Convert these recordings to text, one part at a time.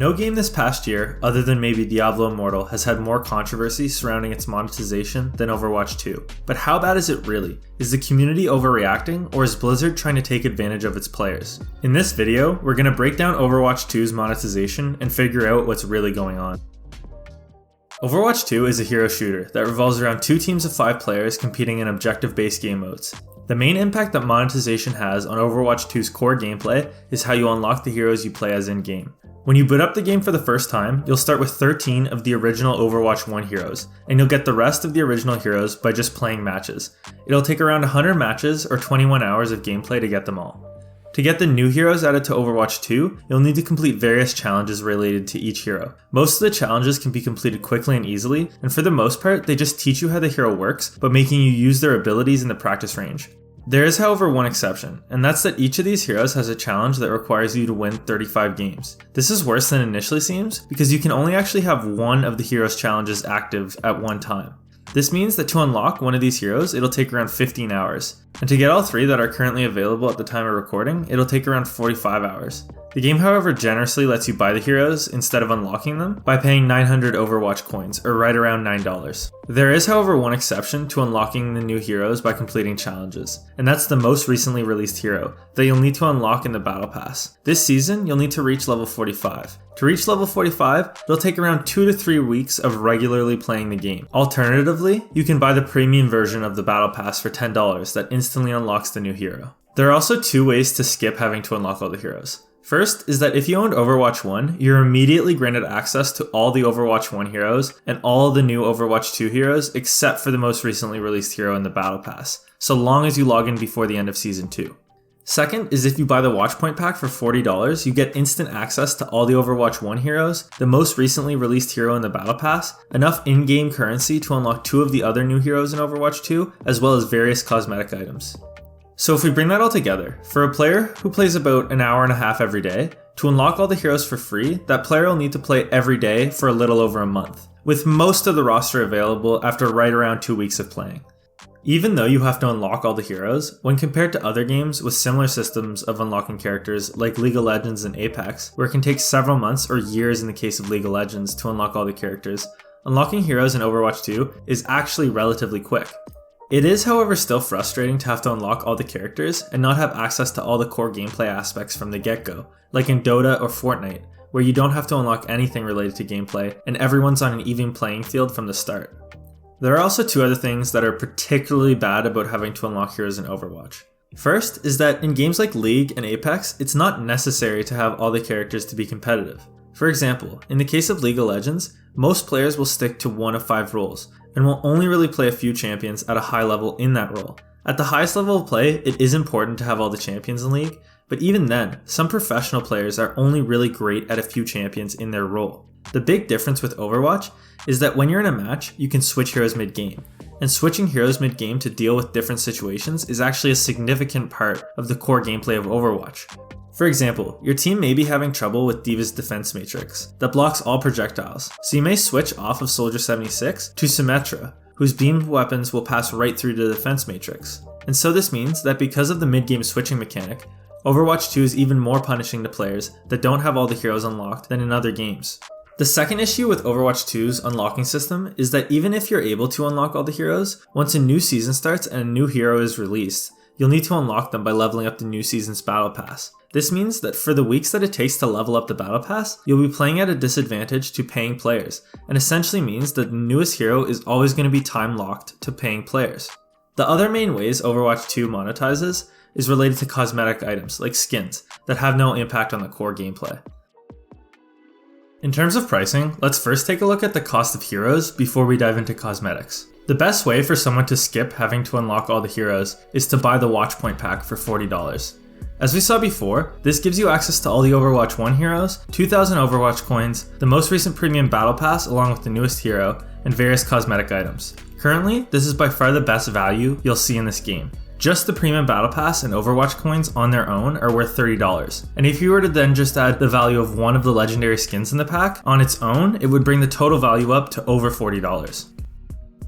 No game this past year, other than maybe Diablo Immortal, has had more controversy surrounding its monetization than Overwatch 2. But how bad is it really? Is the community overreacting, or is Blizzard trying to take advantage of its players? In this video, we're going to break down Overwatch 2's monetization and figure out what's really going on. Overwatch 2 is a hero shooter that revolves around two teams of 5 players competing in objective-based game modes. The main impact that monetization has on Overwatch 2's core gameplay is how you unlock the heroes you play as in-game. When you boot up the game for the first time, you'll start with 13 of the original Overwatch 1 heroes, and you'll get the rest of the original heroes by just playing matches. It'll take around 100 matches or 21 hours of gameplay to get them all. To get the new heroes added to Overwatch 2, you'll need to complete various challenges related to each hero. Most of the challenges can be completed quickly and easily, and for the most part, they just teach you how the hero works, but making you use their abilities in the practice range. There is, however, one exception, and that's that each of these heroes has a challenge that requires you to win 35 games. This is worse than initially seems, because you can only actually have one of the hero's challenges active at one time. This means that to unlock one of these heroes, it'll take around 15 hours. And to get all 3 that are currently available at the time of recording, it'll take around 45 hours. The game, however, generously lets you buy the heroes instead of unlocking them by paying 900 Overwatch coins, or right around $9. There is, however, one exception to unlocking the new heroes by completing challenges, and that's the most recently released hero that you'll need to unlock in the Battle Pass. This season, you'll need to reach level 45. To reach level 45, it'll take around 2 to 3 weeks of regularly playing the game. Alternatively, you can buy the premium version of the Battle Pass for $10 that instantly unlocks the new hero. There are also 2 ways to skip having to unlock all the heroes. First is that if you owned Overwatch 1, you're immediately granted access to all the Overwatch 1 heroes and all of the new Overwatch 2 heroes except for the most recently released hero in the Battle Pass, so long as you log in before the end of Season 2. Second is if you buy the Watchpoint pack for $40, you get instant access to all the Overwatch 1 heroes, the most recently released hero in the Battle Pass, enough in-game currency to unlock 2 of the other new heroes in Overwatch 2, as well as various cosmetic items. So if we bring that all together, for a player who plays about an hour and a half every day, to unlock all the heroes for free, that player will need to play every day for a little over a month, with most of the roster available after right around 2 weeks of playing. Even though you have to unlock all the heroes, when compared to other games with similar systems of unlocking characters like League of Legends and Apex, where it can take several months or years in the case of League of Legends to unlock all the characters, unlocking heroes in Overwatch 2 is actually relatively quick. It is, however, still frustrating to have to unlock all the characters and not have access to all the core gameplay aspects from the get-go, like in Dota or Fortnite, where you don't have to unlock anything related to gameplay and everyone's on an even playing field from the start. There are also 2 other things that are particularly bad about having to unlock heroes in Overwatch. First is that in games like League and Apex, it's not necessary to have all the characters to be competitive. For example, in the case of League of Legends, most players will stick to 1 of 5 roles, and will only really play a few champions at a high level in that role. At the highest level of play, it is important to have all the champions in League, but even then, some professional players are only really great at a few champions in their role. The big difference with Overwatch is that when you're in a match, you can switch heroes mid-game, and switching heroes mid-game to deal with different situations is actually a significant part of the core gameplay of Overwatch. For example, your team may be having trouble with D.Va's defense matrix that blocks all projectiles, so you may switch off of Soldier 76 to Symmetra, whose beamed weapons will pass right through the defense matrix. And so this means that because of the mid-game switching mechanic, Overwatch 2 is even more punishing to players that don't have all the heroes unlocked than in other games. The second issue with Overwatch 2's unlocking system is that even if you're able to unlock all the heroes, once a new season starts and a new hero is released, you'll need to unlock them by leveling up the new season's Battle Pass. This means that for the weeks that it takes to level up the Battle Pass, you'll be playing at a disadvantage to paying players, and essentially means that the newest hero is always going to be time locked to paying players. The other main ways Overwatch 2 monetizes is related to cosmetic items like skins that have no impact on the core gameplay. In terms of pricing, let's first take a look at the cost of heroes before we dive into cosmetics. The best way for someone to skip having to unlock all the heroes is to buy the Watchpoint pack for $40. As we saw before, this gives you access to all the Overwatch 1 heroes, 2,000 Overwatch coins, the most recent premium Battle Pass along with the newest hero, and various cosmetic items. Currently, this is by far the best value you'll see in this game. Just the premium Battle Pass and Overwatch coins on their own are worth $30, and if you were to then just add the value of one of the legendary skins in the pack on its own, it would bring the total value up to over $40.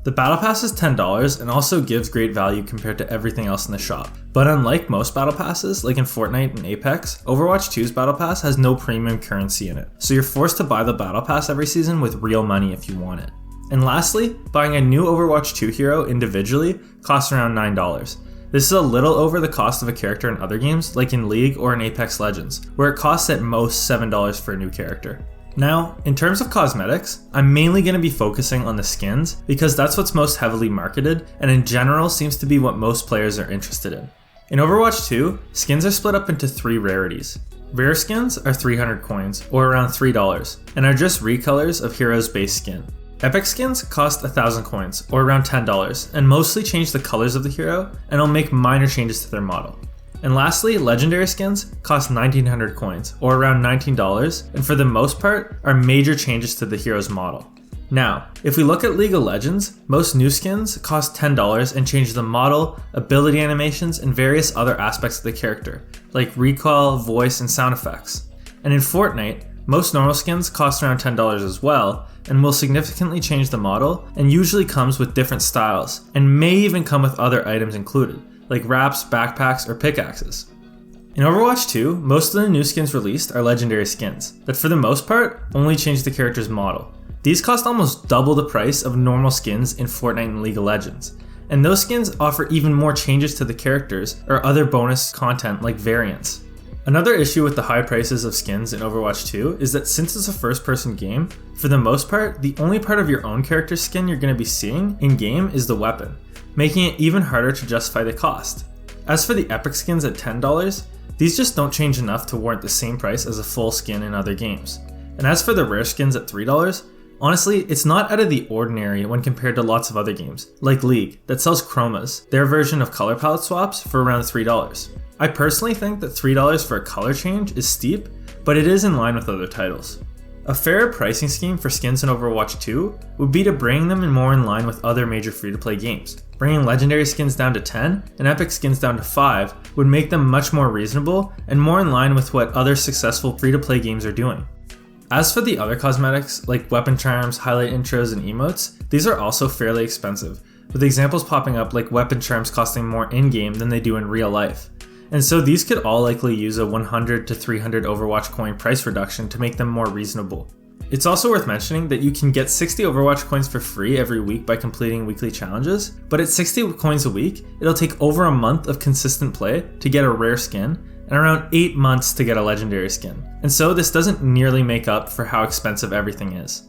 The Battle Pass is $10 and also gives great value compared to everything else in the shop. But unlike most Battle Passes, like in Fortnite and Apex, Overwatch 2's Battle Pass has no premium currency in it, so you're forced to buy the Battle Pass every season with real money if you want it. And lastly, buying a new Overwatch 2 hero individually costs around $9. This is a little over the cost of a character in other games, like in League or in Apex Legends, where it costs at most $7 for a new character. Now, in terms of cosmetics, I'm mainly going to be focusing on the skins because that's what's most heavily marketed and in general seems to be what most players are interested in. In Overwatch 2, skins are split up into 3 rarities. Rare skins are 300 coins, or around $3, and are just recolors of heroes' base skin. Epic skins cost 1,000 coins, or around $10, and mostly change the colors of the hero and will make minor changes to their model. And lastly, legendary skins cost 1,900 coins, or around $19, and for the most part are major changes to the hero's model. Now, if we look at League of Legends, most new skins cost $10 and change the model, ability animations, and various other aspects of the character, like recoil, voice, and sound effects. And in Fortnite, most normal skins cost around $10 as well, and will significantly change the model, and usually comes with different styles, and may even come with other items included, like wraps, backpacks, or pickaxes. In Overwatch 2, most of the new skins released are legendary skins, that for the most part only change the character's model. These cost almost double the price of normal skins in Fortnite and League of Legends, and those skins offer even more changes to the characters or other bonus content like variants. Another issue with the high prices of skins in Overwatch 2 is that since it's a first-person game, for the most part, the only part of your own character's skin you're going to be seeing in-game is the weapon, making it even harder to justify the cost. As for the epic skins at $10, these just don't change enough to warrant the same price as a full skin in other games. And as for the rare skins at $3, honestly, it's not out of the ordinary when compared to lots of other games, like League, that sells chromas, their version of color palette swaps, for around $3. I personally think that $3 for a color change is steep, but it is in line with other titles. A fairer pricing scheme for skins in Overwatch 2 would be to bring them more in line with other major free-to-play games. Bringing legendary skins down to 10 and epic skins down to 5 would make them much more reasonable and more in line with what other successful free-to-play games are doing. As for the other cosmetics, like weapon charms, highlight intros, and emotes, these are also fairly expensive, with examples popping up like weapon charms costing more in-game than they do in real life. And so these could all likely use a 100 to 300 Overwatch coin price reduction to make them more reasonable. It's also worth mentioning that you can get 60 Overwatch coins for free every week by completing weekly challenges, but at 60 coins a week, it'll take over a month of consistent play to get a rare skin, and around 8 months to get a legendary skin. And so this doesn't nearly make up for how expensive everything is.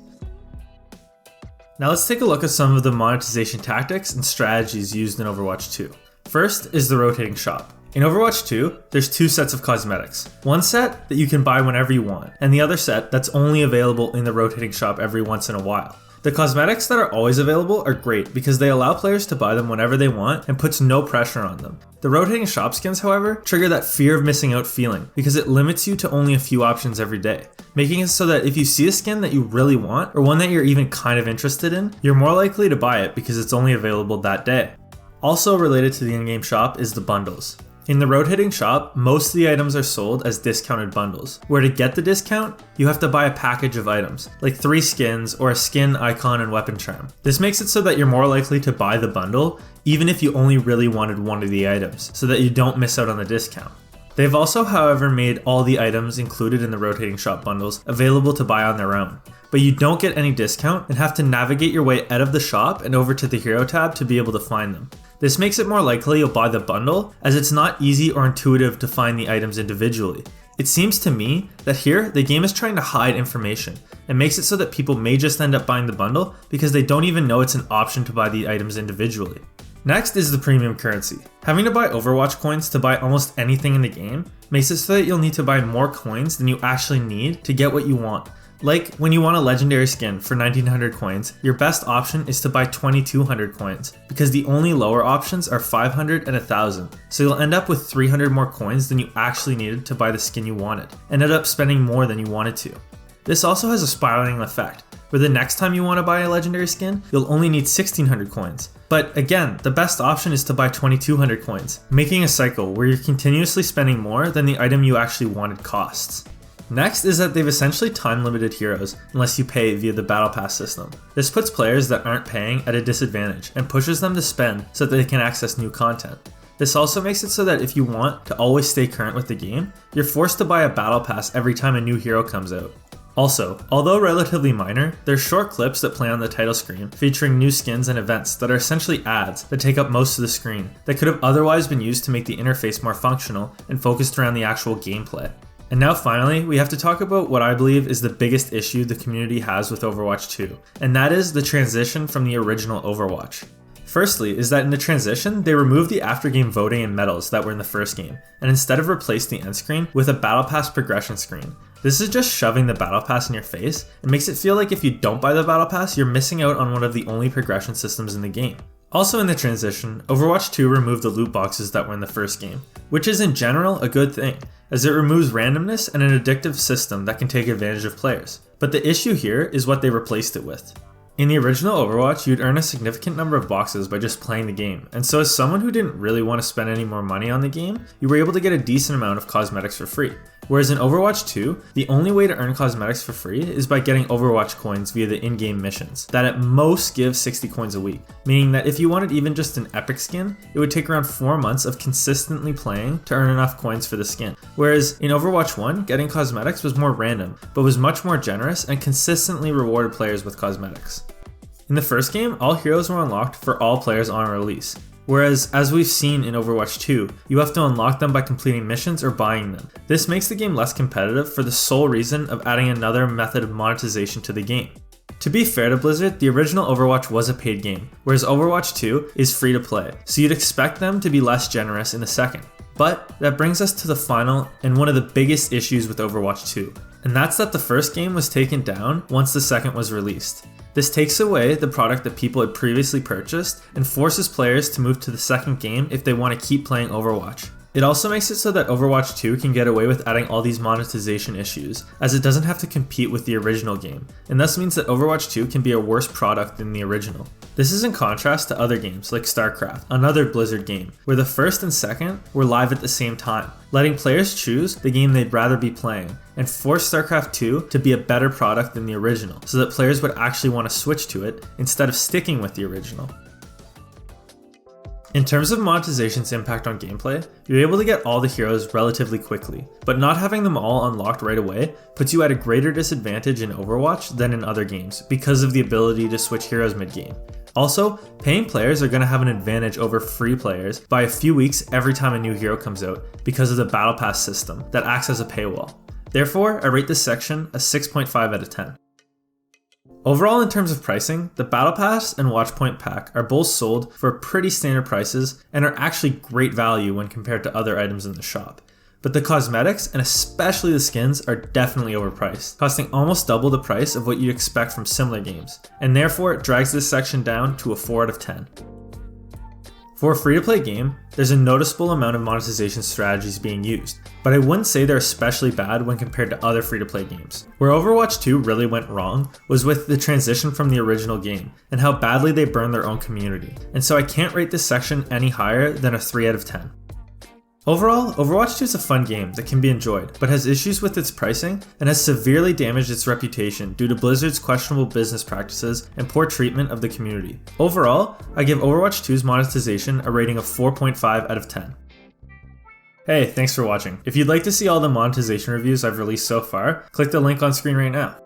Now let's take a look at some of the monetization tactics and strategies used in Overwatch 2. First is the rotating shop. In Overwatch 2, there's 2 sets of cosmetics. One set that you can buy whenever you want, and the other set that's only available in the rotating shop every once in a while. The cosmetics that are always available are great because they allow players to buy them whenever they want and puts no pressure on them. The rotating shop skins, however, trigger that fear of missing out feeling because it limits you to only a few options every day, making it so that if you see a skin that you really want or one that you're even kind of interested in, you're more likely to buy it because it's only available that day. Also related to the in-game shop is the bundles. In the rotating shop, most of the items are sold as discounted bundles, where to get the discount, you have to buy a package of items, like 3 skins or a skin, icon, and weapon charm. This makes it so that you're more likely to buy the bundle, even if you only really wanted one of the items, so that you don't miss out on the discount. They've also, however, made all the items included in the rotating shop bundles available to buy on their own, but you don't get any discount and have to navigate your way out of the shop and over to the hero tab to be able to find them. This makes it more likely you'll buy the bundle, as it's not easy or intuitive to find the items individually. It seems to me that here, the game is trying to hide information, and makes it so that people may just end up buying the bundle because they don't even know it's an option to buy the items individually. Next is the premium currency. Having to buy Overwatch coins to buy almost anything in the game makes it so that you'll need to buy more coins than you actually need to get what you want. Like, when you want a legendary skin for 1900 coins, your best option is to buy 2200 coins, because the only lower options are 500 and 1000, so you'll end up with 300 more coins than you actually needed to buy the skin you wanted, and end up spending more than you wanted to. This also has a spiraling effect, where the next time you want to buy a legendary skin, you'll only need 1600 coins. But again, the best option is to buy 2200 coins, making a cycle where you're continuously spending more than the item you actually wanted costs. Next is that they've essentially time-limited heroes unless you pay via the Battle Pass system. This puts players that aren't paying at a disadvantage and pushes them to spend so that they can access new content. This also makes it so that if you want to always stay current with the game, you're forced to buy a Battle Pass every time a new hero comes out. Also, although relatively minor, there's short clips that play on the title screen featuring new skins and events that are essentially ads that take up most of the screen that could have otherwise been used to make the interface more functional and focused around the actual gameplay. And now finally, we have to talk about what I believe is the biggest issue the community has with Overwatch 2, and that is the transition from the original Overwatch. Firstly is that in the transition, they removed the after-game voting and medals that were in the first game, and instead have replaced the end screen with a Battle Pass progression screen. This is just shoving the Battle Pass in your face and makes it feel like if you don't buy the Battle Pass, you're missing out on one of the only progression systems in the game. Also in the transition, Overwatch 2 removed the loot boxes that were in the first game, which is in general a good thing, as it removes randomness and an addictive system that can take advantage of players. But the issue here is what they replaced it with. In the original Overwatch, you'd earn a significant number of boxes by just playing the game, and so as someone who didn't really want to spend any more money on the game, you were able to get a decent amount of cosmetics for free. Whereas in Overwatch 2, the only way to earn cosmetics for free is by getting Overwatch coins via the in-game missions, that at most give 60 coins a week, meaning that if you wanted even just an epic skin, it would take around 4 months of consistently playing to earn enough coins for the skin. Whereas in Overwatch 1, getting cosmetics was more random, but was much more generous and consistently rewarded players with cosmetics. In the first game, all heroes were unlocked for all players on release. Whereas, as we've seen in Overwatch 2, you have to unlock them by completing missions or buying them. This makes the game less competitive for the sole reason of adding another method of monetization to the game. To be fair to Blizzard, the original Overwatch was a paid game, whereas Overwatch 2 is free to play, so you'd expect them to be less generous in the second. But that brings us to the final and one of the biggest issues with Overwatch 2, and that's that the first game was taken down once the second was released. This takes away the product that people had previously purchased and forces players to move to the second game if they want to keep playing Overwatch. It also makes it so that Overwatch 2 can get away with adding all these monetization issues, as it doesn't have to compete with the original game, and thus means that Overwatch 2 can be a worse product than the original. This is in contrast to other games like StarCraft, another Blizzard game, where the first and second were live at the same time, letting players choose the game they'd rather be playing, and force StarCraft 2 to be a better product than the original, so that players would actually want to switch to it instead of sticking with the original. In terms of monetization's impact on gameplay, you're able to get all the heroes relatively quickly, but not having them all unlocked right away puts you at a greater disadvantage in Overwatch than in other games because of the ability to switch heroes mid-game. Also, paying players are going to have an advantage over free players by a few weeks every time a new hero comes out because of the Battle Pass system that acts as a paywall. Therefore, I rate this section a 6.5 out of 10. Overall, in terms of pricing, the Battle Pass and Watchpoint Pack are both sold for pretty standard prices and are actually great value when compared to other items in the shop. But the cosmetics, and especially the skins, are definitely overpriced, costing almost double the price of what you'd expect from similar games, and therefore it drags this section down to a 4 out of 10. For a free-to-play game, there's a noticeable amount of monetization strategies being used, but I wouldn't say they're especially bad when compared to other free-to-play games. Where Overwatch 2 really went wrong was with the transition from the original game, and how badly they burned their own community, and so I can't rate this section any higher than a 3 out of 10. Overall, Overwatch 2 is a fun game that can be enjoyed, but has issues with its pricing and has severely damaged its reputation due to Blizzard's questionable business practices and poor treatment of the community. Overall, I give Overwatch 2's monetization a rating of 4.5 out of 10. Hey, thanks for watching. If you'd like to see all the monetization reviews I've released so far, click the link on screen right now.